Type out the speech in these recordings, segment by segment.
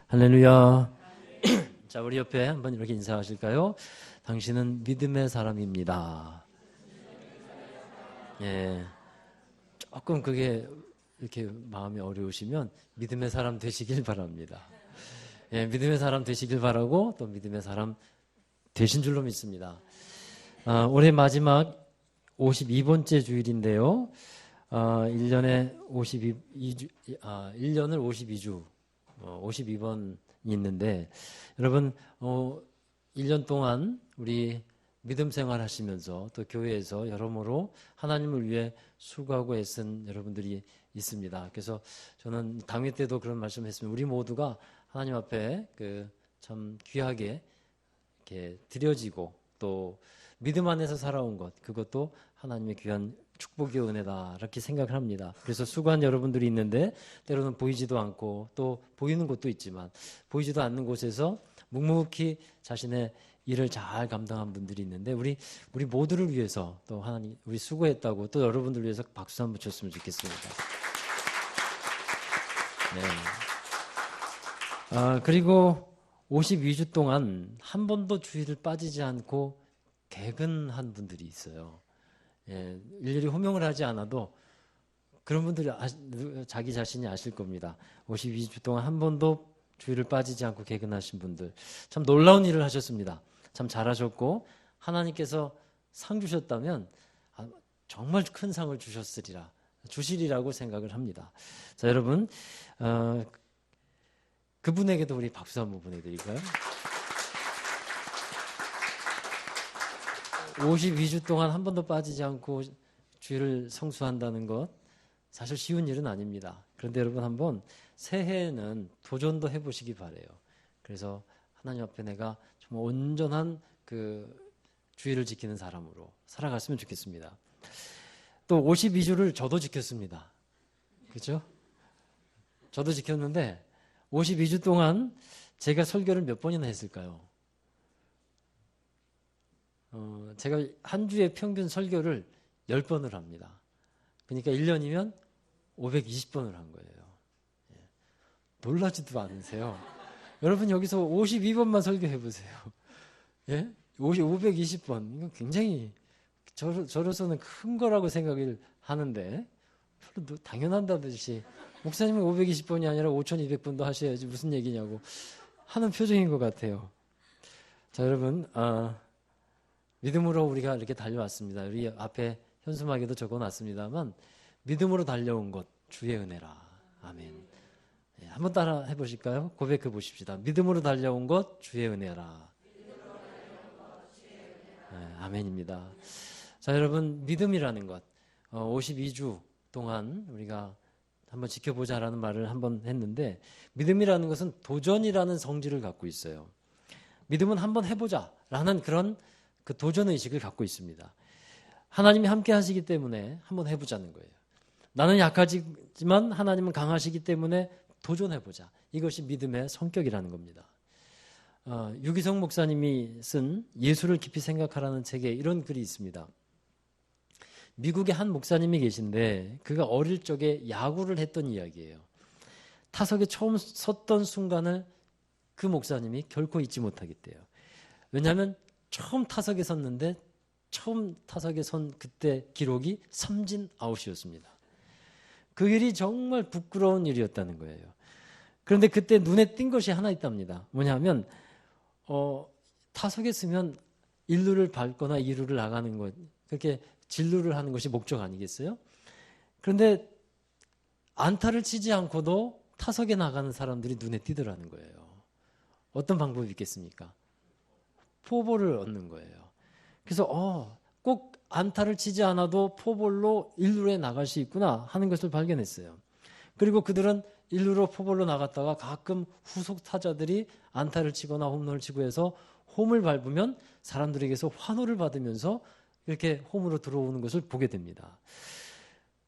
할렐루야. 자, 우리 옆에 한번 이렇게 인사하실까요? 당신은 믿음의 사람입니다. 예. 조금 그게 이렇게 마음이 어려우시면 믿음의 사람 되시길 바랍니다. 예, 믿음의 사람 되시길 바라고 또 믿음의 사람 되신 줄로 믿습니다. 올해 마지막 52번째 주일인데요. 1년에 1년을 52주, 52번이 있는데, 여러분, 1년 동안 우리 믿음 생활 하시면서 또 교회에서 여러모로 하나님을 위해 수고하고 애쓴 여러분들이 있습니다. 그래서 저는 당회 때도 그런 말씀을 했습니다. 우리 모두가 하나님 앞에 참 귀하게 이렇게 드려지고 또 믿음 안에서 살아온 것, 그것도 하나님의 귀한 축복의 은혜다 이렇게 생각을 합니다. 그래서 수고한 여러분들이 있는데 때로는 보이지도 않고 또 보이는 곳도 있지만 보이지도 않는 곳에서 묵묵히 자신의 일을 잘 감당한 분들이 있는데 우리 모두를 위해서 또 하나님 우리 수고했다고 또 여러분들 위해서 박수 한번 쳤으면 좋겠습니다. 네. 그리고 52주 동안 한 번도 주일을 빠지지 않고 개근한 분들이 있어요. 예, 일일이 호명을 하지 않아도 그런 분들이 자기 자신이 아실 겁니다. 52주 동안 한 번도 주일을 빠지지 않고 개근하신 분들 참 놀라운 일을 하셨습니다. 참 잘하셨고 하나님께서 상 주셨다면 정말 큰 상을 주시리라고 생각을 합니다. 자, 여러분 그분에게도 우리 박수 한번 보내드릴까요? 52주 동안 한 번도 빠지지 않고 주일을 성수한다는 것 사실 쉬운 일은 아닙니다. 그런데 여러분 한번 새해에는 도전도 해보시기 바래요. 그래서 하나님 앞에 내가 정말 온전한 주일을 지키는 사람으로 살아갔으면 좋겠습니다. 또 52주를 저도 지켰습니다. 그렇죠? 저도 지켰는데 52주 동안 제가 설교를 몇 번이나 했을까요? 제가 한 주에 평균 설교를 10번을 합니다. 그러니까 1년이면 520번을 한 거예요. 예. 놀라지도 않으세요? 여러분 여기서 52번만 설교해보세요. 예? 520번. 이거 굉장히 저로서는 큰 거라고 생각을 하는데 별로 당연한다듯이 목사님은 520번이 아니라 5200번도 하셔야지 무슨 얘기냐고 하는 표정인 것 같아요. 자, 여러분 믿음으로 우리가 이렇게 달려왔습니다. 우리 앞에 현수막에도 적어놨습니다만 믿음으로 달려온 것 주의 은혜라. 아멘. 네, 한번 따라 해보실까요? 고백해 보십시다. 믿음으로 달려온 것 주의 은혜라. 네, 아멘입니다. 자, 여러분 믿음이라는 것 52주 동안 우리가 한번 지켜보자라는 말을 한번 했는데 믿음이라는 것은 도전이라는 성질을 갖고 있어요. 믿음은 한번 해보자라는 그런 도전의식을 갖고 있습니다. 하나님이 함께 하시기 때문에 한번 해보자는 거예요. 나는 약하지만 하나님은 강하시기 때문에 도전해보자. 이것이 믿음의 성격이라는 겁니다. 유기성 목사님이 쓴 예수를 깊이 생각하라는 책에 이런 글이 있습니다. 미국에 한 목사님이 계신데 그가 어릴 적에 야구를 했던 이야기예요. 타석에 처음 섰던 순간을 그 목사님이 결코 잊지 못하겠대요. 왜냐하면 처음 타석에 섰는데 처음 타석에 선 그때 기록이 삼진 아웃이었습니다. 그 일이 정말 부끄러운 일이었다는 거예요. 그런데 그때 눈에 띈 것이 하나 있답니다. 뭐냐면 타석에 서면 1루를 밟거나 2루를 나가는 것 그렇게 진루를 하는 것이 목적 아니겠어요? 그런데 안타를 치지 않고도 타석에 나가는 사람들이 눈에 띄더라는 거예요. 어떤 방법이 있겠습니까? 포볼을 얻는 거예요. 그래서 꼭 안타를 치지 않아도 포볼로 1루에 나갈 수 있구나 하는 것을 발견했어요. 그리고 그들은 1루로 포볼로 나갔다가 가끔 후속 타자들이 안타를 치거나 홈런을 치고 해서 홈을 밟으면 사람들에게서 환호를 받으면서 이렇게 홈으로 들어오는 것을 보게 됩니다.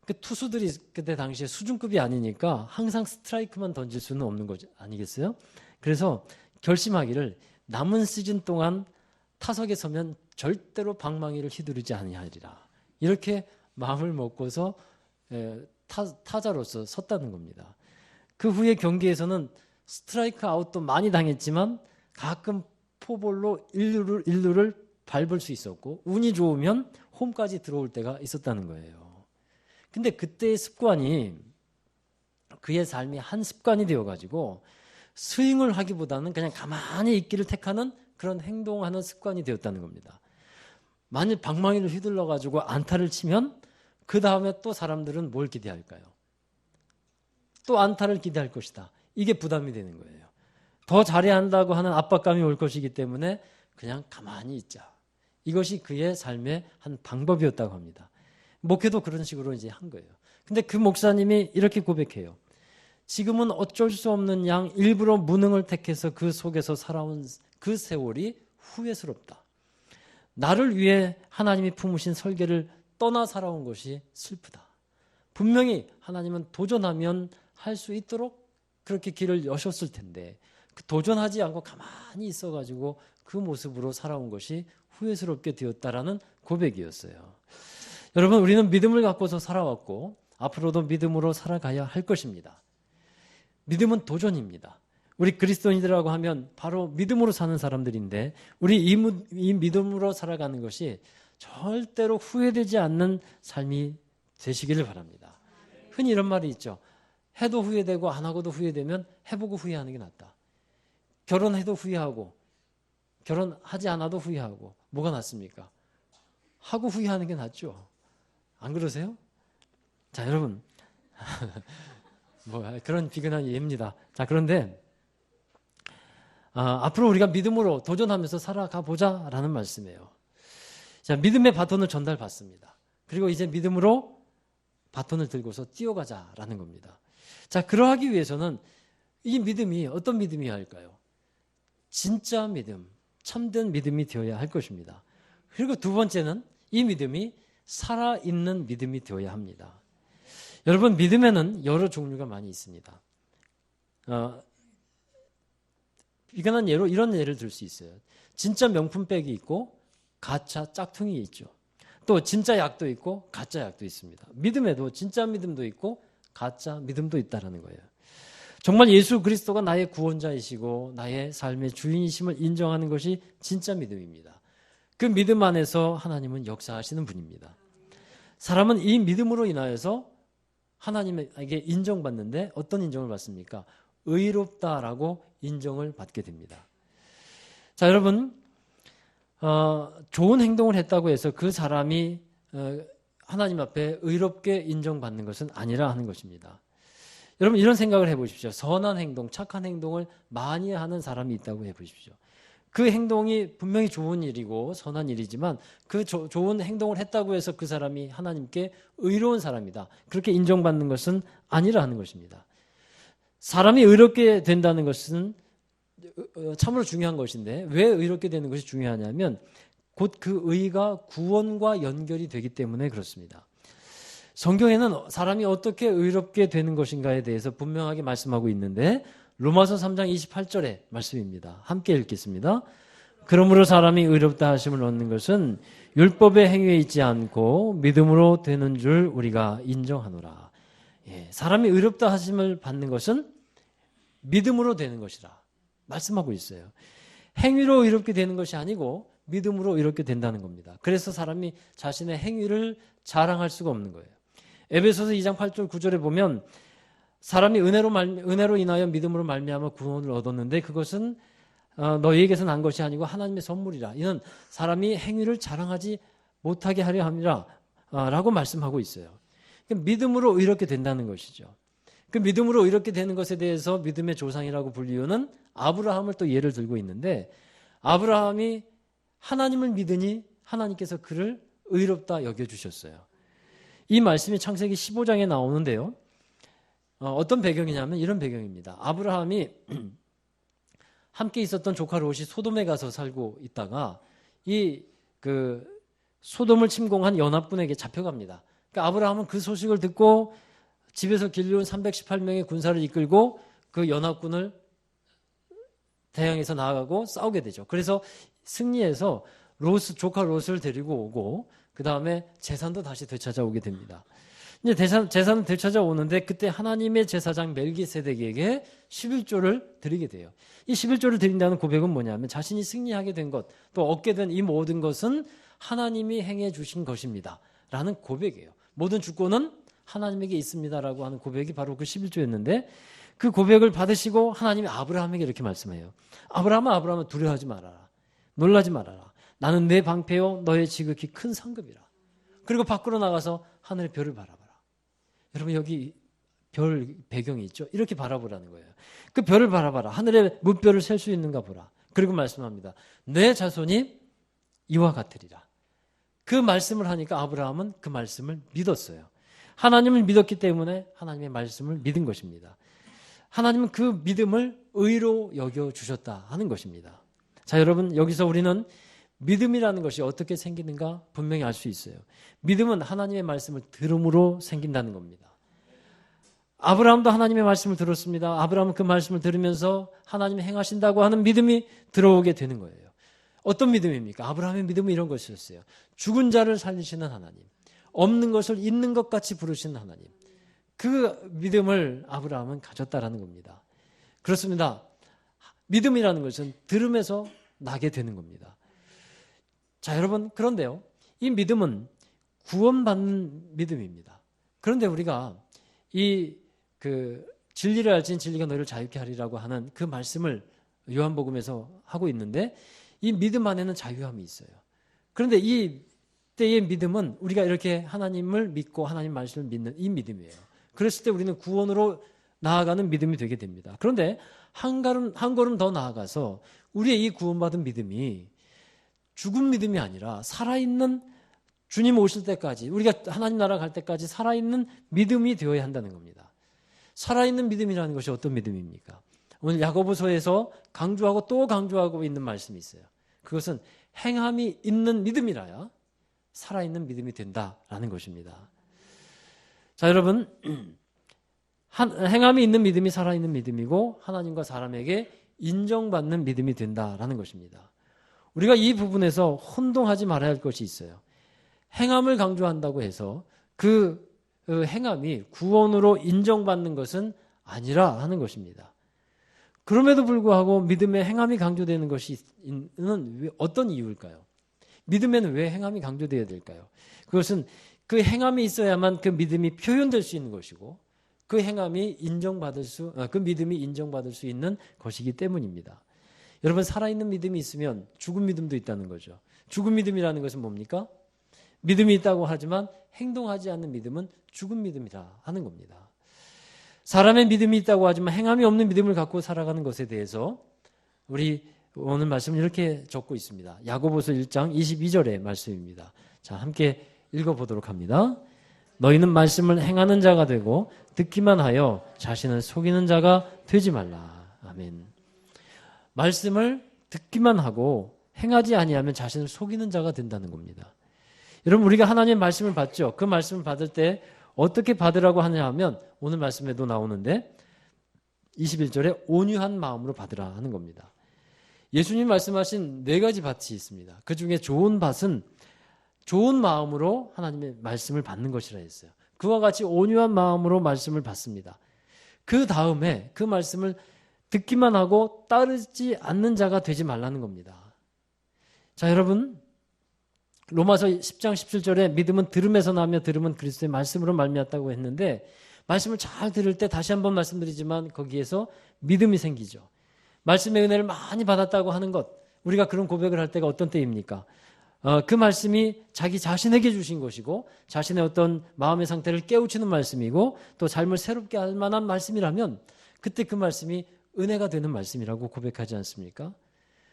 그 투수들이 그때 당시에 수준급이 아니니까 항상 스트라이크만 던질 수는 없는 거 아니겠어요? 그래서 결심하기를 남은 시즌 동안 타석에 서면 절대로 방망이를 휘두르지 아니하리라. 이렇게 마음을 먹고서 타자로서 섰다는 겁니다. 그 후에 경기에서는 스트라이크 아웃도 많이 당했지만 가끔 포볼로 일루를 밟을 수 있었고 운이 좋으면 홈까지 들어올 때가 있었다는 거예요. 근데 그때의 습관이 그의 삶이 한 습관이 되어가지고 스윙을 하기보다는 그냥 가만히 있기를 택하는 그런 행동하는 습관이 되었다는 겁니다. 만일 방망이를 휘둘러가지고 안타를 치면 그 다음에 또 사람들은 뭘 기대할까요? 또 안타를 기대할 것이다. 이게 부담이 되는 거예요. 더 잘해야 한다고 하는 압박감이 올 것이기 때문에 그냥 가만히 있자. 이것이 그의 삶의 한 방법이었다고 합니다. 목회도 그런 식으로 이제 한 거예요. 근데 그 목사님이 이렇게 고백해요. 지금은 어쩔 수 없는 양 일부러 무능을 택해서 그 속에서 살아온 그 세월이 후회스럽다. 나를 위해 하나님이 품으신 설계를 떠나 살아온 것이 슬프다. 분명히 하나님은 도전하면 할 수 있도록 그렇게 길을 여셨을 텐데 그 도전하지 않고 가만히 있어가지고 그 모습으로 살아온 것이 후회스럽게 되었다라는 고백이었어요. 여러분, 우리는 믿음을 갖고서 살아왔고 앞으로도 믿음으로 살아가야 할 것입니다. 믿음은 도전입니다. 우리 그리스도인들이라고 하면 바로 믿음으로 사는 사람들인데 우리 이 믿음으로 살아가는 것이 절대로 후회되지 않는 삶이 되시기를 바랍니다. 흔히 이런 말이 있죠. 해도 후회되고 안 하고도 후회되면 해보고 후회하는 게 낫다. 결혼해도 후회하고 결혼하지 않아도 후회하고 뭐가 낫습니까? 하고 후회하는 게 낫죠. 안 그러세요? 자, 여러분 뭐 그런 비근한 예입니다. 자, 그런데 앞으로 우리가 믿음으로 도전하면서 살아가 보자라는 말씀이에요. 자, 믿음의 바톤을 전달받습니다. 그리고 이제 믿음으로 바톤을 들고서 뛰어가자라는 겁니다. 자, 그러하기 위해서는 이 믿음이 어떤 믿음이어야 할까요? 진짜 믿음, 참된 믿음이 되어야 할 것입니다. 그리고 두 번째는 이 믿음이 살아있는 믿음이 되어야 합니다. 여러분, 믿음에는 여러 종류가 많이 있습니다. 비근한 예로 이런 예를 들 수 있어요. 진짜 명품백이 있고 가짜 짝퉁이 있죠. 또 진짜 약도 있고 가짜 약도 있습니다. 믿음에도 진짜 믿음도 있고 가짜 믿음도 있다는 거예요. 정말 예수 그리스도가 나의 구원자이시고 나의 삶의 주인이심을 인정하는 것이 진짜 믿음입니다. 그 믿음 안에서 하나님은 역사하시는 분입니다. 사람은 이 믿음으로 인하여서 하나님에게 인정받는데 어떤 인정을 받습니까? 의롭다라고 인정을 받게 됩니다. 자, 여러분, 좋은 행동을 했다고 해서 그 사람이 하나님 앞에 의롭게 인정받는 것은 아니라 하는 것입니다. 여러분, 이런 생각을 해보십시오. 선한 행동, 착한 행동을 많이 하는 사람이 있다고 해보십시오. 그 행동이 분명히 좋은 일이고 선한 일이지만 그 좋은 행동을 했다고 해서 그 사람이 하나님께 의로운 사람이다. 그렇게 인정받는 것은 아니라 하는 것입니다. 사람이 의롭게 된다는 것은 참으로 중요한 것인데 왜 의롭게 되는 것이 중요하냐면 곧 그 의가 구원과 연결이 되기 때문에 그렇습니다. 성경에는 사람이 어떻게 의롭게 되는 것인가에 대해서 분명하게 말씀하고 있는데 로마서 3장 28절의 말씀입니다. 함께 읽겠습니다. 그러므로 사람이 의롭다 하심을 얻는 것은 율법의 행위에 있지 않고 믿음으로 되는 줄 우리가 인정하노라. 사람이 의롭다 하심을 받는 것은 믿음으로 되는 것이라 말씀하고 있어요. 행위로 의롭게 되는 것이 아니고 믿음으로 의롭게 된다는 겁니다. 그래서 사람이 자신의 행위를 자랑할 수가 없는 거예요. 에베소서 2장 8절 9절에 보면 사람이 은혜로 인하여 믿음으로 말미암아 구원을 얻었는데 그것은 너희에게서 난 것이 아니고 하나님의 선물이라. 이는 사람이 행위를 자랑하지 못하게 하려 함이라 라고 말씀하고 있어요. 믿음으로 의롭게 된다는 것이죠. 그 믿음으로 의롭게 되는 것에 대해서 믿음의 조상이라고 불리우는 아브라함을 또 예를 들고 있는데 아브라함이 하나님을 믿으니 하나님께서 그를 의롭다 여겨주셨어요. 이 말씀이 창세기 15장에 나오는데요. 어떤 배경이냐면 이런 배경입니다. 아브라함이 함께 있었던 조카 롯이 소돔에 가서 살고 있다가 소돔을 침공한 연합군에게 잡혀갑니다. 그러니까 아브라함은 그 소식을 듣고 집에서 길르온 318명의 군사를 이끌고 그 연합군을 대항해서 나아가고 싸우게 되죠. 그래서 승리해서 조카 롯을 데리고 오고 그 다음에 재산도 다시 되찾아오게 됩니다. 이제 제사는 되찾아오는데 그때 하나님의 제사장 멜기세덱에게 11조를 드리게 돼요. 이 11조를 드린다는 고백은 뭐냐면 자신이 승리하게 된 것, 또 얻게 된 이 모든 것은 하나님이 행해 주신 것입니다 라는 고백이에요. 모든 주권은 하나님에게 있습니다라고 하는 고백이 바로 그 11조였는데, 그 고백을 받으시고 하나님이 아브라함에게 이렇게 말씀해요. 아브라함아 두려워하지 말아라. 놀라지 말아라. 나는 내 방패요 너의 지극히 큰 상급이라. 그리고 밖으로 나가서 하늘의 별을 바라봐라. 여러분 여기 별 배경이 있죠. 이렇게 바라보라는 거예요. 그 별을 바라봐라. 하늘의 무별을 셀 수 있는가 보라. 그리고 말씀합니다. 내 자손이 이와 같으리라. 그 말씀을 하니까 아브라함은 그 말씀을 믿었어요. 하나님을 믿었기 때문에 하나님의 말씀을 믿은 것입니다. 하나님은 그 믿음을 의로 여겨주셨다 하는 것입니다. 자, 여러분 여기서 우리는 믿음이라는 것이 어떻게 생기는가 분명히 알 수 있어요. 믿음은 하나님의 말씀을 들음으로 생긴다는 겁니다. 아브라함도 하나님의 말씀을 들었습니다. 아브라함은 그 말씀을 들으면서 하나님이 행하신다고 하는 믿음이 들어오게 되는 거예요. 어떤 믿음입니까? 아브라함의 믿음은 이런 것이었어요. 죽은 자를 살리시는 하나님, 없는 것을 있는 것 같이 부르시는 하나님, 그 믿음을 아브라함은 가졌다라는 겁니다. 그렇습니다. 믿음이라는 것은 들음에서 나게 되는 겁니다. 자, 여러분, 그런데요, 이 믿음은 구원받는 믿음입니다. 그런데 우리가 진리를 알지니 진리가 너희를 자유케 하리라고 하는 그 말씀을 요한복음에서 하고 있는데, 이 믿음 안에는 자유함이 있어요. 그런데 이 때의 믿음은 우리가 이렇게 하나님을 믿고 하나님 말씀을 믿는 이 믿음이에요. 그랬을 때 우리는 구원으로 나아가는 믿음이 되게 됩니다. 그런데 한 걸음 더 나아가서 우리의 이 구원받은 믿음이 죽은 믿음이 아니라 살아있는, 주님 오실 때까지, 우리가 하나님 나라 갈 때까지 살아있는 믿음이 되어야 한다는 겁니다. 살아있는 믿음이라는 것이 어떤 믿음입니까? 오늘 야고보서에서 강조하고 또 강조하고 있는 말씀이 있어요. 그것은 행함이 있는 믿음이라야 살아있는 믿음이 된다라는 것입니다. 자, 여러분, 행함이 있는 믿음이 살아있는 믿음이고 하나님과 사람에게 인정받는 믿음이 된다라는 것입니다. 우리가 이 부분에서 혼동하지 말아야 할 것이 있어요. 행함을 강조한다고 해서 그 행함이 구원으로 인정받는 것은 아니라 하는 것입니다. 그럼에도 불구하고 믿음에 행함이 강조되는 것은 어떤 이유일까요? 믿음에는 왜 행함이 강조되어야 될까요? 그것은 그 행함이 있어야만 그 믿음이 표현될 수 있는 것이고 그 믿음이 인정받을 수 있는 것이기 때문입니다. 여러분, 살아있는 믿음이 있으면 죽은 믿음도 있다는 거죠. 죽은 믿음이라는 것은 뭡니까? 믿음이 있다고 하지만 행동하지 않는 믿음은 죽은 믿음이라 하는 겁니다. 사람의 믿음이 있다고 하지만 행함이 없는 믿음을 갖고 살아가는 것에 대해서 우리 오늘 말씀을 이렇게 적고 있습니다. 야고보서 1장 22절의 말씀입니다. 자, 함께 읽어보도록 합니다. 너희는 말씀을 행하는 자가 되고 듣기만 하여 자신을 속이는 자가 되지 말라. 아멘. 말씀을 듣기만 하고 행하지 아니하면 자신을 속이는 자가 된다는 겁니다. 여러분, 우리가 하나님의 말씀을 받죠. 그 말씀을 받을 때 어떻게 받으라고 하냐 하면 오늘 말씀에도 나오는데 21절에 온유한 마음으로 받으라 하는 겁니다. 예수님 말씀하신 4가지 밭이 있습니다. 그 중에 좋은 밭은 좋은 마음으로 하나님의 말씀을 받는 것이라 했어요. 그와 같이 온유한 마음으로 말씀을 받습니다. 그 다음에 그 말씀을 듣기만 하고 따르지 않는 자가 되지 말라는 겁니다. 자, 여러분, 로마서 10장 17절에 믿음은 들음에서 나며 들음은 그리스도의 말씀으로 말미암았다고 했는데, 말씀을 잘 들을 때 다시 한번 말씀드리지만 거기에서 믿음이 생기죠. 말씀의 은혜를 많이 받았다고 하는 것, 우리가 그런 고백을 할 때가 어떤 때입니까? 그 말씀이 자기 자신에게 주신 것이고 자신의 어떤 마음의 상태를 깨우치는 말씀이고 또 삶을 새롭게 할 만한 말씀이라면 그때 그 말씀이 은혜가 되는 말씀이라고 고백하지 않습니까?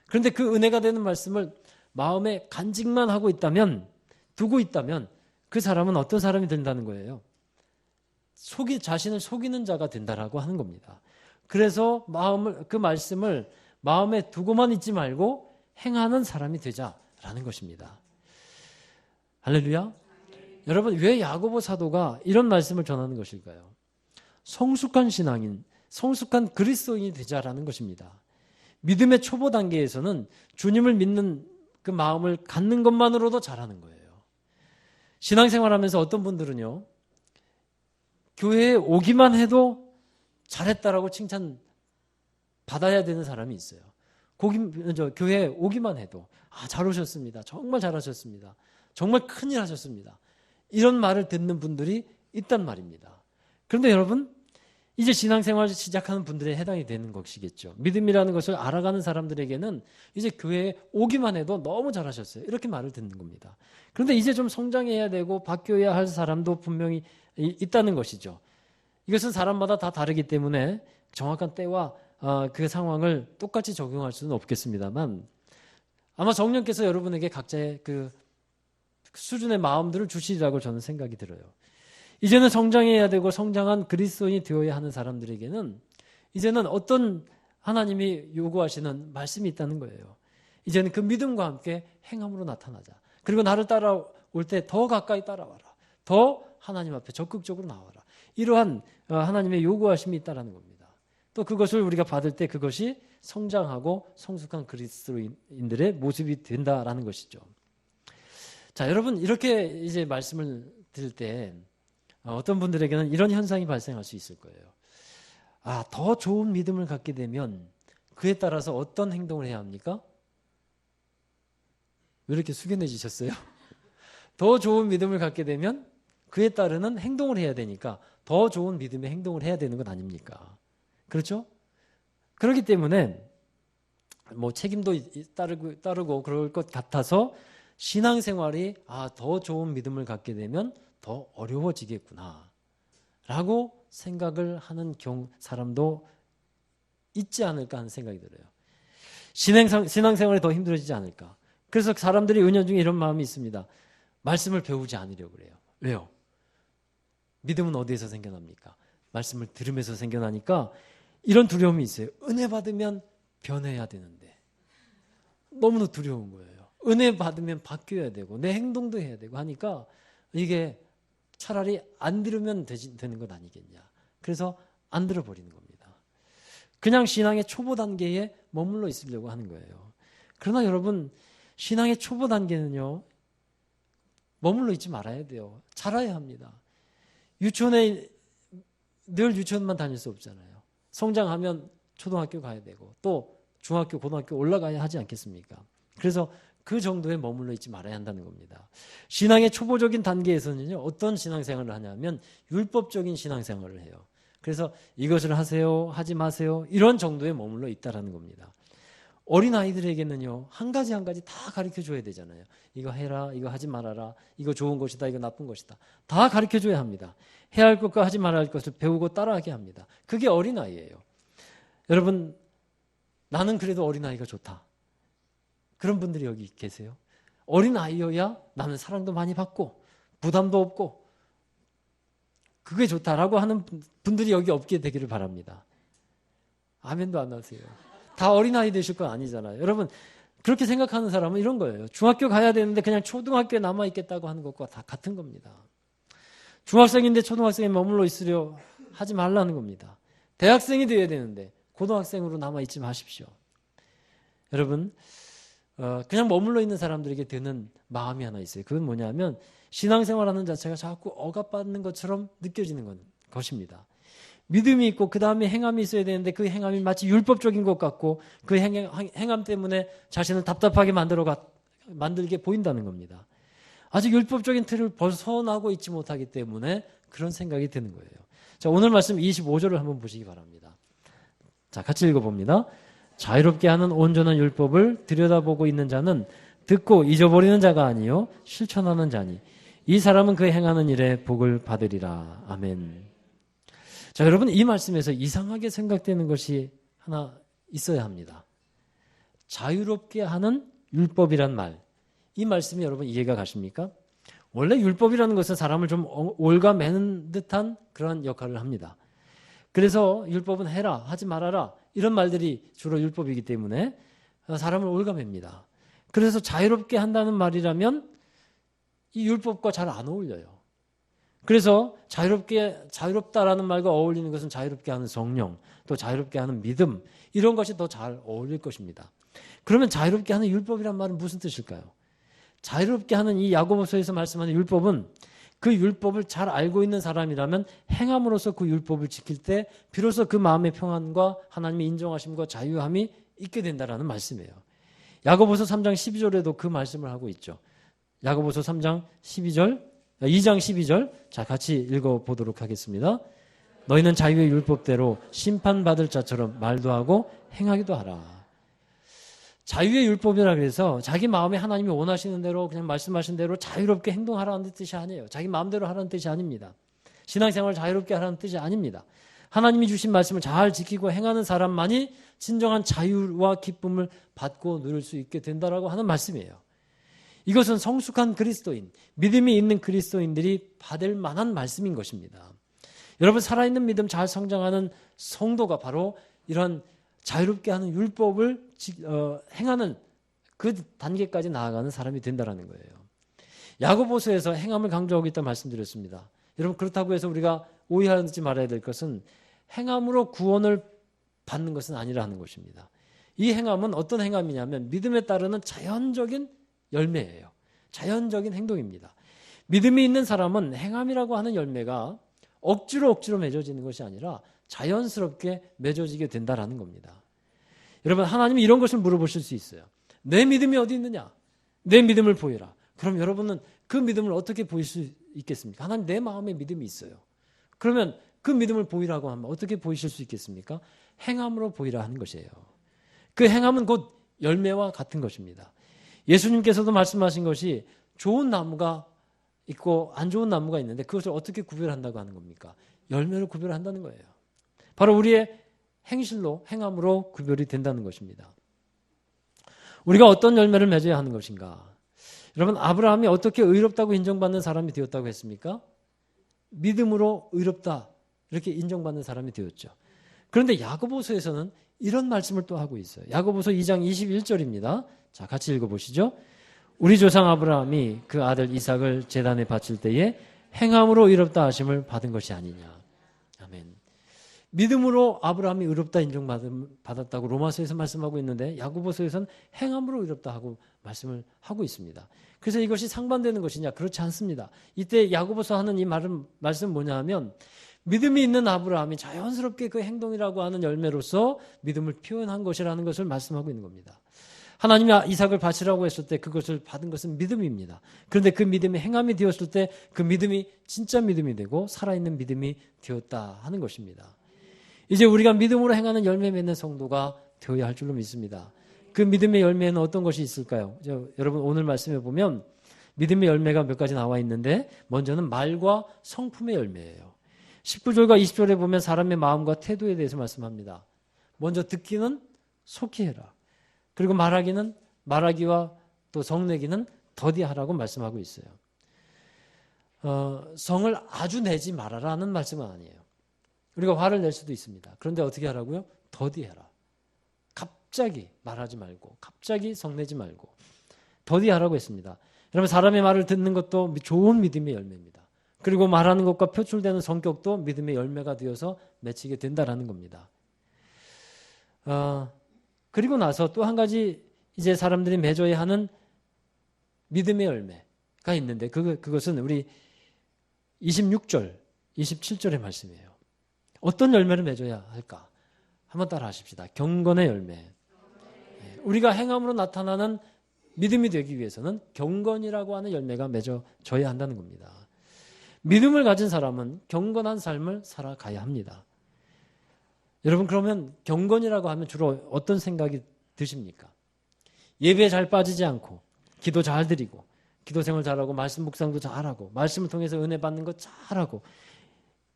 그런데 그 은혜가 되는 말씀을 마음에 간직만 하고 있다면, 두고 있다면 그 사람은 어떤 사람이 된다는 거예요? 자신을 속이는 자가 된다라고 하는 겁니다. 그래서 그 말씀을 마음에 두고만 있지 말고 행하는 사람이 되자라는 것입니다. 할렐루야. 여러분, 왜 야고보 사도가 이런 말씀을 전하는 것일까요? 성숙한 신앙인, 성숙한 그리스도인이 되자라는 것입니다. 믿음의 초보 단계에서는 주님을 믿는 그 마음을 갖는 것만으로도 잘하는 거예요. 신앙생활하면서 어떤 분들은요, 교회에 오기만 해도 잘했다라고 칭찬 받아야 되는 사람이 있어요. 교회에 오기만 해도 잘 오셨습니다. 정말 잘하셨습니다. 정말 큰일 하셨습니다. 이런 말을 듣는 분들이 있단 말입니다. 그런데 여러분, 이제 신앙생활 시작하는 분들에 해당이 되는 것이겠죠. 믿음이라는 것을 알아가는 사람들에게는 이제 교회에 오기만 해도 너무 잘하셨어요. 이렇게 말을 듣는 겁니다. 그런데 이제 좀 성장해야 되고 바뀌어야 할 사람도 분명히 있다는 것이죠. 이것은 사람마다 다 다르기 때문에 정확한 때와 그 상황을 똑같이 적용할 수는 없겠습니다만, 아마 성령께서 여러분에게 각자의 그 수준의 마음들을 주시리라고 저는 생각이 들어요. 이제는 성장해야 되고 성장한 그리스도인이 되어야 하는 사람들에게는 이제는 어떤 하나님이 요구하시는 말씀이 있다는 거예요. 이제는 그 믿음과 함께 행함으로 나타나자. 그리고 나를 따라올 때 더 가까이 따라와라. 더 하나님 앞에 적극적으로 나와라. 이러한 하나님의 요구하심이 있다는 겁니다. 또 그것을 우리가 받을 때 그것이 성장하고 성숙한 그리스도인들의 모습이 된다라는 것이죠. 자, 여러분, 이렇게 이제 말씀을 드릴 때 어떤 분들에게는 이런 현상이 발생할 수 있을 거예요. 더 좋은 믿음을 갖게 되면 그에 따라서 어떤 행동을 해야 합니까? 왜 이렇게 숙연해지셨어요? 더 좋은 믿음을 갖게 되면 그에 따르는 행동을 해야 되니까 더 좋은 믿음의 행동을 해야 되는 것 아닙니까? 그렇죠? 그렇기 때문에 뭐 책임도 따르고 그럴 것 같아서 신앙생활이 더 좋은 믿음을 갖게 되면 더 어려워지겠구나 라고 생각을 하는 사람도 있지 않을까 하는 생각이 들어요. 신앙생활이 더 힘들어지지 않을까. 그래서 사람들이 은연중에 이런 마음이 있습니다. 말씀을 배우지 않으려고 그래요. 왜요? 믿음은 어디에서 생겨납니까? 말씀을 들으면서 생겨나니까 이런 두려움이 있어요. 은혜 받으면 변해야 되는데 너무나 두려운 거예요. 은혜 받으면 바뀌어야 되고 내 행동도 해야 되고 하니까 이게 차라리 안 들으면 되는 것 아니겠냐. 그래서 안 들어버리는 겁니다. 그냥 신앙의 초보 단계에 머물러 있으려고 하는 거예요. 그러나 여러분, 신앙의 초보 단계는요, 머물러 있지 말아야 돼요. 자라야 합니다. 유치원에 늘 유치원만 다닐 수 없잖아요. 성장하면 초등학교 가야 되고 또 중학교, 고등학교 올라가야 하지 않겠습니까? 그래서 그 정도에 머물러 있지 말아야 한다는 겁니다. 신앙의 초보적인 단계에서는요, 어떤 신앙생활을 하냐면 율법적인 신앙생활을 해요. 그래서 이것을 하세요, 하지 마세요, 이런 정도에 머물러 있다라는 겁니다. 어린아이들에게는요, 한 가지 다 가르쳐줘야 되잖아요. 이거 해라, 이거 하지 말아라, 이거 좋은 것이다, 이거 나쁜 것이다. 다 가르쳐줘야 합니다. 해야 할 것과 하지 말아야 할 것을 배우고 따라하게 합니다. 그게 어린아이예요. 여러분, 나는 그래도 어린아이가 좋다. 그런 분들이 여기 계세요. 어린아이여야 나는 사랑도 많이 받고 부담도 없고 그게 좋다라고 하는 분들이 여기 없게 되기를 바랍니다. 아멘도 안 하세요. 다 어린아이 되실 건 아니잖아요. 여러분, 그렇게 생각하는 사람은 이런 거예요. 중학교 가야 되는데 그냥 초등학교에 남아있겠다고 하는 것과 다 같은 겁니다. 중학생인데 초등학생에 머물러 있으려 하지 말라는 겁니다. 대학생이 되어야 되는데 고등학생으로 남아있지 마십시오. 여러분, 그냥 머물러 있는 사람들에게 드는 마음이 하나 있어요. 그건 뭐냐면 신앙생활하는 자체가 자꾸 억압받는 것처럼 느껴지는 것입니다. 믿음이 있고 그 다음에 행함이 있어야 되는데 그 행함이 마치 율법적인 것 같고 그 행함 때문에 자신을 답답하게 만들게 보인다는 겁니다. 아직 율법적인 틀을 벗어나고 있지 못하기 때문에 그런 생각이 드는 거예요. 자, 오늘 말씀 25절을 한번 보시기 바랍니다. 자, 같이 읽어봅니다. 자유롭게 하는 온전한 율법을 들여다보고 있는 자는 듣고 잊어버리는 자가 아니요 실천하는 자니 이 사람은 그 행하는 일에 복을 받으리라. 아멘. 자, 여러분, 이 말씀에서 이상하게 생각되는 것이 하나 있어야 합니다. 자유롭게 하는 율법이란 말. 이 말씀이 여러분 이해가 가십니까? 원래 율법이라는 것은 사람을 좀 올가매는 듯한 그런 역할을 합니다. 그래서 율법은 해라, 하지 말아라 이런 말들이 주로 율법이기 때문에 사람을 올가맵니다. 그래서 자유롭게 한다는 말이라면 이 율법과 잘 안 어울려요. 그래서 자유롭다라는 말과 어울리는 것은 자유롭게 하는 성령, 또 자유롭게 하는 믿음, 이런 것이 더 잘 어울릴 것입니다. 그러면 자유롭게 하는 율법이란 말은 무슨 뜻일까요? 자유롭게 하는 이 야고보서에서 말씀하는 율법은 그 율법을 잘 알고 있는 사람이라면 행함으로써 그 율법을 지킬 때 비로소 그 마음의 평안과 하나님의 인정하심과 자유함이 있게 된다라는 말씀이에요. 야고보서 3장 12절에도 그 말씀을 하고 있죠. 야고보서 3장 12절, 2장 12절, 자 같이 읽어보도록 하겠습니다. 너희는 자유의 율법대로 심판받을 자처럼 말도 하고 행하기도 하라. 자유의 율법이라 그래서 자기 마음에 하나님이 원하시는 대로 그냥 말씀하신 대로 자유롭게 행동하라는 뜻이 아니에요. 자기 마음대로 하라는 뜻이 아닙니다. 신앙생활을 자유롭게 하라는 뜻이 아닙니다. 하나님이 주신 말씀을 잘 지키고 행하는 사람만이 진정한 자유와 기쁨을 받고 누릴 수 있게 된다라고 하는 말씀이에요. 이것은 성숙한 그리스도인, 믿음이 있는 그리스도인들이 받을 만한 말씀인 것입니다. 여러분, 살아있는 믿음 잘 성장하는 성도가 바로 이런 자유롭게 하는 율법을 행하는 그 단계까지 나아가는 사람이 된다는 거예요. 야고보서에서 행함을 강조하고 있다고 말씀드렸습니다. 여러분, 그렇다고 해서 우리가 오해하지 말아야 될 것은 행함으로 구원을 받는 것은 아니라는 것입니다. 이 행함은 어떤 행함이냐면 믿음에 따르는 자연적인 열매예요. 자연적인 행동입니다. 믿음이 있는 사람은 행함이라고 하는 열매가 억지로 맺어지는 것이 아니라 자연스럽게 맺어지게 된다라는 겁니다. 여러분, 하나님이 이런 것을 물어보실 수 있어요. 내 믿음이 어디 있느냐? 내 믿음을 보여라. 그럼 여러분은 그 믿음을 어떻게 보일 수 있겠습니까? 하나님, 내 마음에 믿음이 있어요. 그러면 그 믿음을 보이라고 하면 어떻게 보이실 수 있겠습니까? 행함으로 보이라 하는 것이에요. 그 행함은 곧 열매와 같은 것입니다. 예수님께서도 말씀하신 것이 좋은 나무가 있고 안 좋은 나무가 있는데 그것을 어떻게 구별한다고 하는 겁니까? 열매를 구별한다는 거예요. 바로 우리의 행실로, 행함으로 구별이 된다는 것입니다. 우리가 어떤 열매를 맺어야 하는 것인가? 여러분, 아브라함이 어떻게 의롭다고 인정받는 사람이 되었다고 했습니까? 믿음으로 의롭다, 이렇게 인정받는 사람이 되었죠. 그런데 야고보서에서는 이런 말씀을 또 하고 있어요. 야고보서 2장 21절입니다. 자, 같이 읽어보시죠. 우리 조상 아브라함이 그 아들 이삭을 제단에 바칠 때에 행함으로 의롭다 하심을 받은 것이 아니냐. 아멘. 믿음으로 아브라함이 의롭다 인정받았다고 로마서에서 말씀하고 있는데 야고보서에서는 행함으로 의롭다 하고 말씀을 하고 있습니다. 그래서 이것이 상반되는 것이냐? 그렇지 않습니다. 이때 야고보서 하는 이 말씀 뭐냐 하면 믿음이 있는 아브라함이 자연스럽게 그 행동이라고 하는 열매로서 믿음을 표현한 것이라는 것을 말씀하고 있는 겁니다. 하나님이 이삭을 바치라고 했을 때 그것을 받은 것은 믿음입니다. 그런데 그 믿음이 행함이 되었을 때 그 믿음이 진짜 믿음이 되고 살아있는 믿음이 되었다 하는 것입니다. 이제 우리가 믿음으로 행하는 열매 맺는 성도가 되어야 할 줄로 믿습니다. 그 믿음의 열매는 어떤 것이 있을까요? 여러분, 오늘 말씀해 보면 믿음의 열매가 몇 가지 나와 있는데 먼저는 말과 성품의 열매예요. 19절과 20절에 보면 사람의 마음과 태도에 대해서 말씀합니다. 먼저 듣기는 속히 해라. 그리고 말하기와 또 성내기는 더디하라고 말씀하고 있어요. 성을 아주 내지 말아라는 말씀은 아니에요. 우리가 화를 낼 수도 있습니다. 그런데 어떻게 하라고요? 더디해라. 갑자기 말하지 말고, 갑자기 성내지 말고, 더디하라고 했습니다. 여러분, 사람의 말을 듣는 것도 좋은 믿음의 열매입니다. 그리고 말하는 것과 표출되는 성격도 믿음의 열매가 되어서 맺히게 된다라는 겁니다. 그리고 나서 또 한 가지 이제 사람들이 맺어야 하는 믿음의 열매가 있는데 그것은 우리 26절, 27절의 말씀이에요. 어떤 열매를 맺어야 할까? 한번 따라 하십시다. 경건의 열매. 우리가 행함으로 나타나는 믿음이 되기 위해서는 경건이라고 하는 열매가 맺어져야 한다는 겁니다. 믿음을 가진 사람은 경건한 삶을 살아가야 합니다. 여러분, 그러면 경건이라고 하면 주로 어떤 생각이 드십니까? 예배에 잘 빠지지 않고 기도 잘 드리고 기도 생활 잘하고 말씀 묵상도 잘하고 말씀을 통해서 은혜 받는 것 잘하고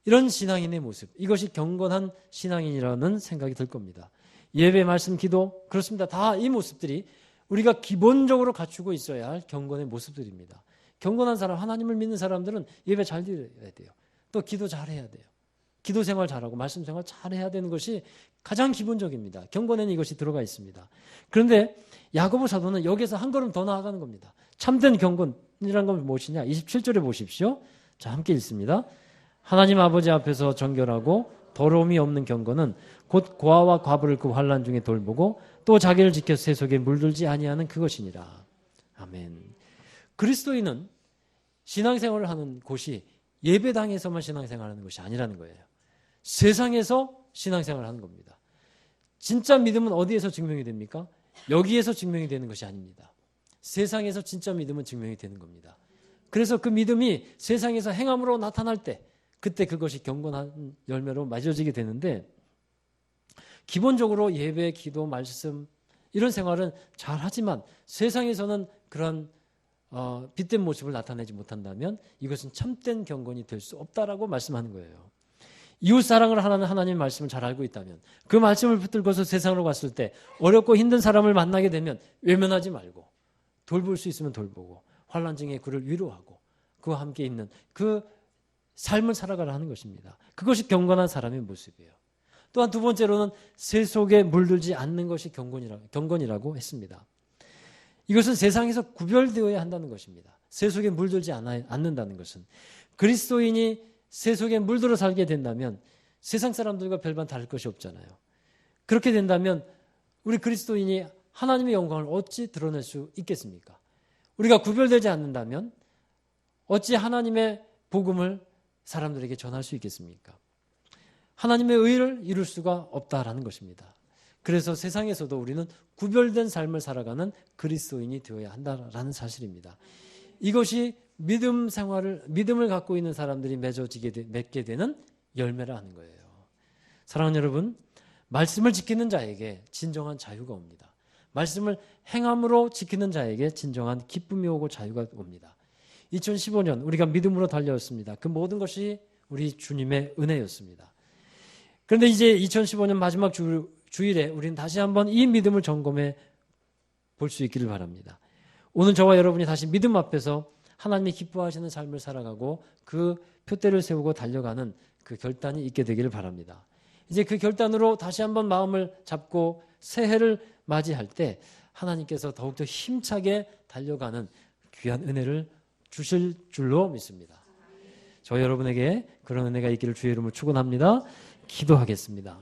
이런 신앙인의 모습, 이것이 경건한 신앙인이라는 생각이 들 겁니다. 예배, 말씀, 기도, 그렇습니다. 다 이 모습들이 우리가 기본적으로 갖추고 있어야 할 경건의 모습들입니다. 경건한 사람, 하나님을 믿는 사람들은 예배 잘 드려야 돼요. 또 기도 잘해야 돼요. 기도 생활 잘하고 말씀 생활 잘해야 되는 것이 가장 기본적입니다. 경건에는 이것이 들어가 있습니다. 그런데 야고보 사도는 여기서 한 걸음 더 나아가는 겁니다. 참된 경건이라는 건 무엇이냐? 27절에 보십시오. 자, 함께 읽습니다. 하나님 아버지 앞에서 정결하고 더러움이 없는 경건은 곧 고아와 과부를 그 환난 중에 돌보고 또 자기를 지켜 세속에 물들지 아니하는 그것이니라. 아멘. 그리스도인은 신앙생활을 하는 곳이 예배당에서만 신앙생활을 하는 것이 아니라는 거예요. 세상에서 신앙생활을 하는 겁니다. 진짜 믿음은 어디에서 증명이 됩니까? 여기에서 증명이 되는 것이 아닙니다. 세상에서 진짜 믿음은 증명이 되는 겁니다. 그래서 그 믿음이 세상에서 행함으로 나타날 때 그때 그것이 경건한 열매로 맺어지게 되는데, 기본적으로 예배, 기도, 말씀 이런 생활은 잘하지만 세상에서는 그런 빛된 모습을 나타내지 못한다면 이것은 참된 경건이 될 수 없다라고 말씀하는 거예요. 이웃 사랑을 하는 하나님의 말씀을 잘 알고 있다면, 그 말씀을 붙들고서 세상으로 갔을 때 어렵고 힘든 사람을 만나게 되면 외면하지 말고 돌볼 수 있으면 돌보고 환난 중에 그를 위로하고 그와 함께 있는 그 삶을 살아가라 하는 것입니다. 그것이 경건한 사람의 모습이에요. 또한 두 번째로는 세속에 물들지 않는 것이 경건이라고 했습니다. 이것은 세상에서 구별되어야 한다는 것입니다. 세속에 물들지 않는다는 것은, 그리스도인이 세속에 물들어 살게 된다면 세상 사람들과 별반 다를 것이 없잖아요. 그렇게 된다면 우리 그리스도인이 하나님의 영광을 어찌 드러낼 수 있겠습니까? 우리가 구별되지 않는다면 어찌 하나님의 복음을 사람들에게 전할 수 있겠습니까? 하나님의 의를 이룰 수가 없다라는 것입니다. 그래서 세상에서도 우리는 구별된 삶을 살아가는 그리스도인이 되어야 한다라는 사실입니다. 이것이 믿음을 갖고 있는 사람들이 맺게 되는 열매라 하는 거예요. 사랑하는 여러분, 말씀을 지키는 자에게 진정한 자유가 옵니다. 말씀을 행함으로 지키는 자에게 진정한 기쁨이 오고 자유가 옵니다. 2015년 우리가 믿음으로 달려왔습니다. 그 모든 것이 우리 주님의 은혜였습니다. 그런데 이제 2015년 마지막 주일에 우리는 다시 한번 이 믿음을 점검해 볼 수 있기를 바랍니다. 오늘 저와 여러분이 다시 믿음 앞에서 하나님이 기뻐하시는 삶을 살아가고 그 표대를 세우고 달려가는 그 결단이 있게 되기를 바랍니다. 이제 그 결단으로 다시 한번 마음을 잡고 새해를 맞이할 때 하나님께서 더욱더 힘차게 달려가는 귀한 은혜를 주실 줄로 믿습니다. 저 여러분에게 그런 은혜가 있기를 주의 이름으로 축원합니다. 기도하겠습니다.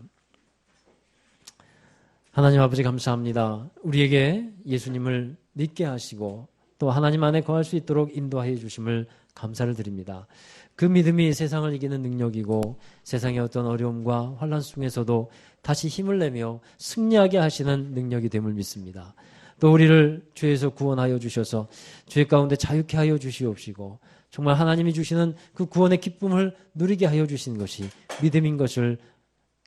하나님 아버지 감사합니다. 우리에게 예수님을 믿게 하시고 또 하나님 안에 거할 수 있도록 인도하여 주심을 감사를 드립니다. 그 믿음이 세상을 이기는 능력이고 세상의 어떤 어려움과 환난 중에서도 다시 힘을 내며 승리하게 하시는 능력이 됨을 믿습니다. 또 우리를 죄에서 구원하여 주셔서 죄 가운데 자유케 하여 주시옵시고 정말 하나님이 주시는 그 구원의 기쁨을 누리게 하여 주시는 것이 믿음인 것을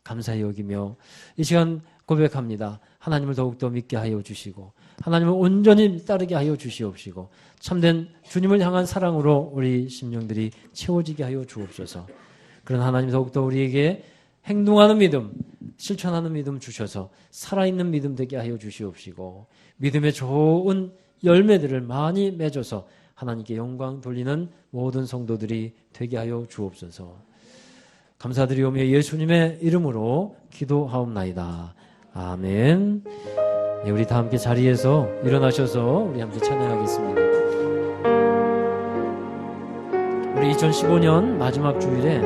감사히 여기며 이 시간 고백합니다. 하나님을 더욱더 믿게 하여 주시고 하나님을 온전히 따르게 하여 주시옵시고 참된 주님을 향한 사랑으로 우리 심령들이 채워지게 하여 주옵소서. 그런 하나님 더욱더 우리에게 행동하는 믿음, 실천하는 믿음 주셔서 살아있는 믿음 되게 하여 주시옵시고 믿음의 좋은 열매들을 많이 맺어서 하나님께 영광 돌리는 모든 성도들이 되게 하여 주옵소서. 감사드리오며 예수님의 이름으로 기도하옵나이다. 아멘. 네, 우리 다 함께 자리에서 일어나셔서 우리 함께 찬양하겠습니다. 우리 2015년 마지막 주일에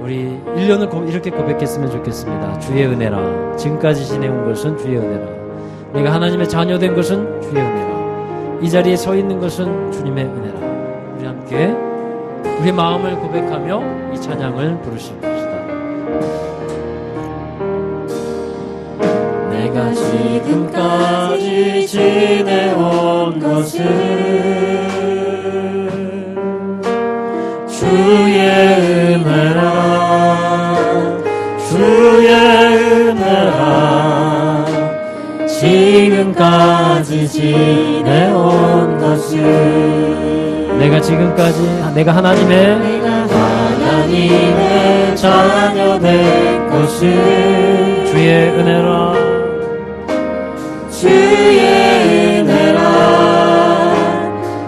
우리 1년을 이렇게 고백했으면 좋겠습니다. 주의 은혜라. 지금까지 지내온 것은 주의 은혜라. 내가 하나님의 자녀 된 것은 주의 은혜라. 이 자리에 서 있는 것은 주님의 은혜라. 우리 함께 우리의 마음을 고백하며 이 찬양을 부르실 것이다. 내가 지금까지 지내온 것은 주의 은혜라. 주의 은혜라. 지금까지 지내온 것은 내가 하나님의 자녀 된 것은 주의 은혜라. 주의 은혜라.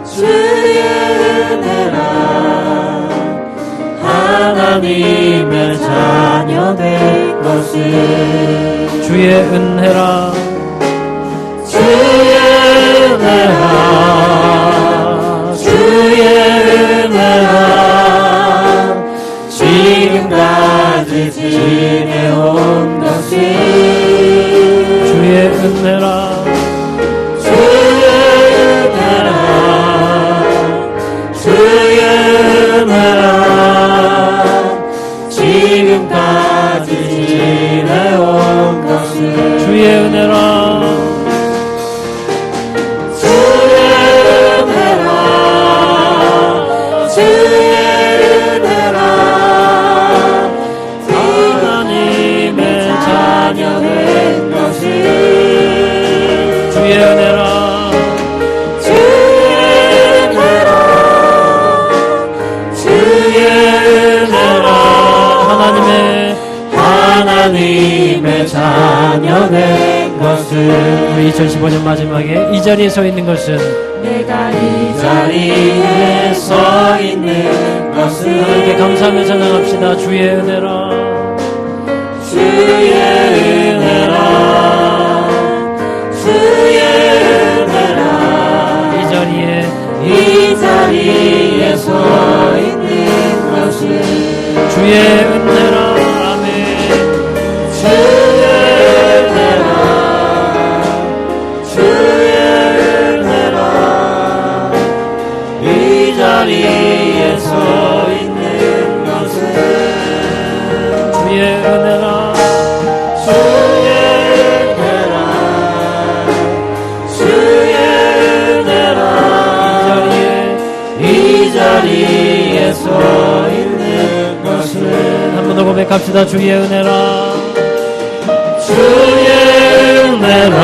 주의 은혜라. 하나님의 자녀 된 것은 주의 은혜라. 주의 은혜라. 주의 은혜라. 지금까지 지내온 것은 주의 은혜라. 주의 은혜라. 주의 주의 은혜라 하나님의 자녀된 것은 우리 2015년 마지막에 이 자리에 서 있는 것은 내가 이 자리에 서 있는 것은 하나님께 감사하며 찬양합시다. 주의 은혜라 주의 은혜라 주의 은혜라 이 자리에 서 있는 것은 주의 은혜라 자리에 서 있는 것은 주의 은혜라 주의 은혜라 주의 은혜라 이 자리에 서 있는 것은 한 번 더 고백합시다. 주의 은혜라 주의 은혜라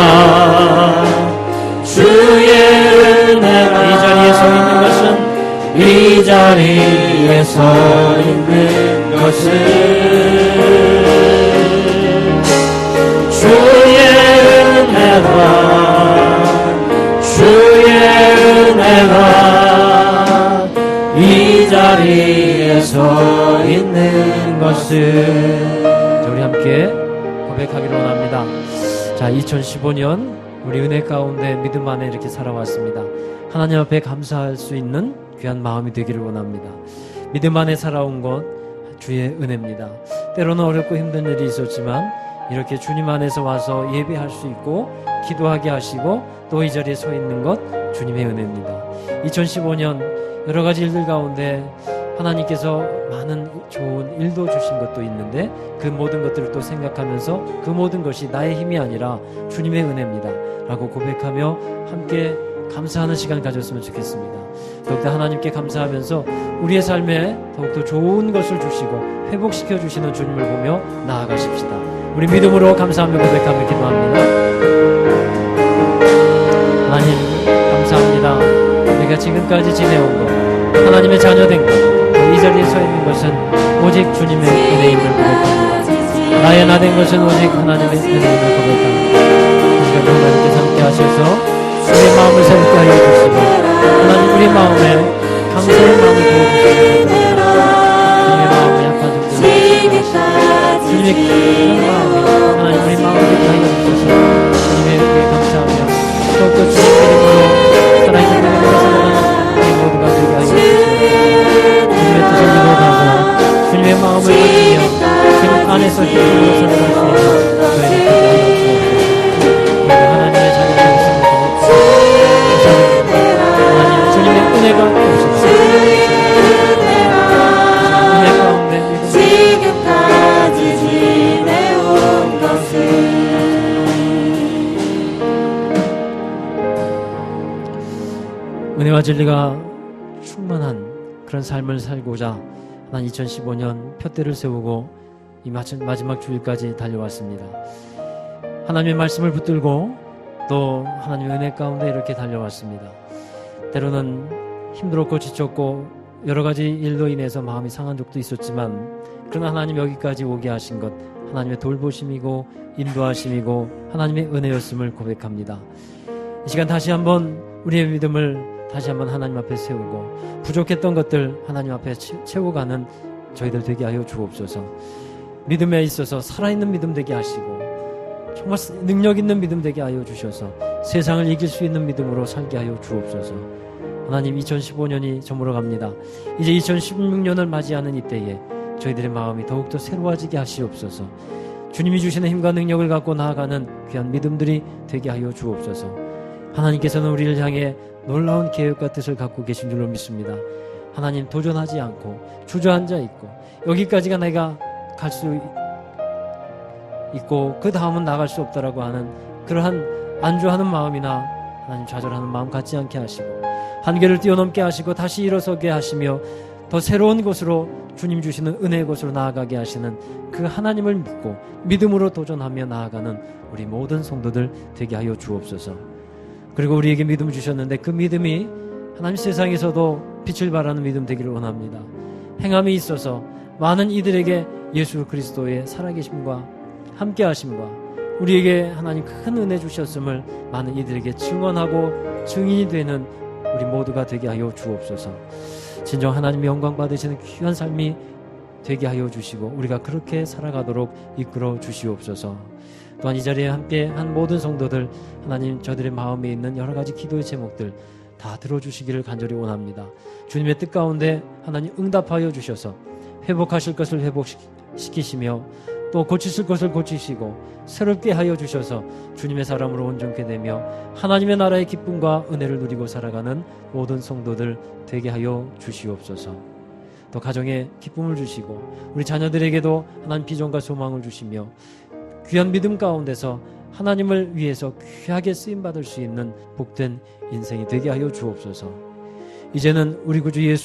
주의 은혜라 이 자리에 서 있는 것은 이 자리에 서 있는 것은 주의 은혜라 주의 은혜라 이 자리에 서 있는 것은 자, 우리 함께 고백하기로 원합니다. 자, 2015년 우리 은혜 가운데 믿음 안에 이렇게 살아왔습니다. 하나님 앞에 감사할 수 있는 귀한 마음이 되기를 원합니다. 믿음 안에 살아온 것 주의 은혜입니다. 때로는 어렵고 힘든 일이 있었지만 이렇게 주님 안에서 와서 예배할 수 있고 기도하게 하시고 또 이 자리에 서 있는 것 주님의 은혜입니다. 2015년 여러 가지 일들 가운데 하나님께서 많은 좋은 일도 주신 것도 있는데 그 모든 것들을 또 생각하면서 그 모든 것이 나의 힘이 아니라 주님의 은혜입니다 라고 고백하며 함께 감사하는 시간 가졌으면 좋겠습니다. 더욱더 하나님께 감사하면서 우리의 삶에 더욱더 좋은 것을 주시고 회복시켜 주시는 주님을 보며 나아가십시다. 우리 믿음으로 감사하며 고백하며 기도합니다. 하나님 감사합니다. 우리가 지금까지 지내온 것 하나님의 자녀된 것 이 자리에 서 있는 것은 오직 주님의 은혜임을 고백합니다. 나의 나된 것은 오직 하나님의 은혜임을 고백합니다. 우리가 하나님께서 함께 하셔서 우리의 마음을 새롭게 하여 주시고 하나님 우리 마음에 감사의 마음을 부어주시옵소서. 주님의 마음에 약한 점들을 주님의 큰 마음에 하나님 우리 마음을 듣게 하여 주셔서 주님의 은혜에 감사하며 더욱더 주님의 이름으로 하나님의 은혜를 살아가는 우리 모두가 되게 하여 주시옵소서. 주님의 뜻을 이루어가고 주님의 마음을 가지며 주님 안에서 힘으로 살아갈 수 있는 저희를 되게 하여 주옵소서. 우리가 하나님의 자녀가 되었습니다. 하나님 주님의 은혜가 없으시고 은혜 가운데 지금까지 지내온 것은 은혜와 진리가 충만한 그런 삶을 살고자 난 2015년 푯대를 세우고 이 마지막 주일까지 달려왔습니다. 하나님의 말씀을 붙들고 또 하나님의 은혜 가운데 이렇게 달려왔습니다. 때로는 힘들었고 지쳤고 여러 가지 일로 인해서 마음이 상한 적도 있었지만 그러나 하나님 여기까지 오게 하신 것 하나님의 돌보심이고 인도하심이고 하나님의 은혜였음을 고백합니다. 이 시간 다시 한번 우리의 믿음을 다시 한번 하나님 앞에 세우고 부족했던 것들 하나님 앞에 채워가는 저희들 되게 하여 주옵소서. 믿음에 있어서 살아있는 믿음 되게 하시고 정말 능력 있는 믿음 되게 하여 주셔서 세상을 이길 수 있는 믿음으로 살게 하여 주옵소서. 하나님 2015년이 저물어 갑니다. 이제 2016년을 맞이하는 이때에 저희들의 마음이 더욱더 새로워지게 하시옵소서. 주님이 주시는 힘과 능력을 갖고 나아가는 귀한 믿음들이 되게 하여 주옵소서. 하나님께서는 우리를 향해 놀라운 계획과 뜻을 갖고 계신 줄로 믿습니다. 하나님 도전하지 않고 주저앉아 있고 여기까지가 내가 갈 수 있고 그 다음은 나갈 수 없다라고 하는 그러한 안주하는 마음이나 하나님 좌절하는 마음 갖지 않게 하시고 한계를 뛰어넘게 하시고 다시 일어서게 하시며 더 새로운 곳으로 주님 주시는 은혜의 곳으로 나아가게 하시는 그 하나님을 믿고 믿음으로 도전하며 나아가는 우리 모든 성도들 되게 하여 주옵소서. 그리고 우리에게 믿음을 주셨는데 그 믿음이 하나님 세상에서도 빛을 발하는 믿음 되기를 원합니다. 행함이 있어서 많은 이들에게 예수 그리스도의 살아계심과 함께하심과 우리에게 하나님 큰 은혜 주셨음을 많은 이들에게 증언하고 증인이 되는 우리 모두가 되게 하여 주옵소서. 진정 하나님의 영광 받으시는 귀한 삶이 되게 하여 주시고 우리가 그렇게 살아가도록 이끌어 주시옵소서. 또한 이 자리에 함께 한 모든 성도들 하나님 저들의 마음에 있는 여러 가지 기도의 제목들 다 들어주시기를 간절히 원합니다. 주님의 뜻 가운데 하나님 응답하여 주셔서 회복하실 것을 회복시키시며 또 고치실 것을 고치시고 새롭게 하여 주셔서 주님의 사람으로 온전케 되며 하나님의 나라의 기쁨과 은혜를 누리고 살아가는 모든 성도들 되게 하여 주시옵소서. 또 가정에 기쁨을 주시고 우리 자녀들에게도 하나님 비전과 소망을 주시며 귀한 믿음 가운데서 하나님을 위해서 귀하게 쓰임받을 수 있는 복된 인생이 되게 하여 주옵소서. 이제는 우리 구주 예수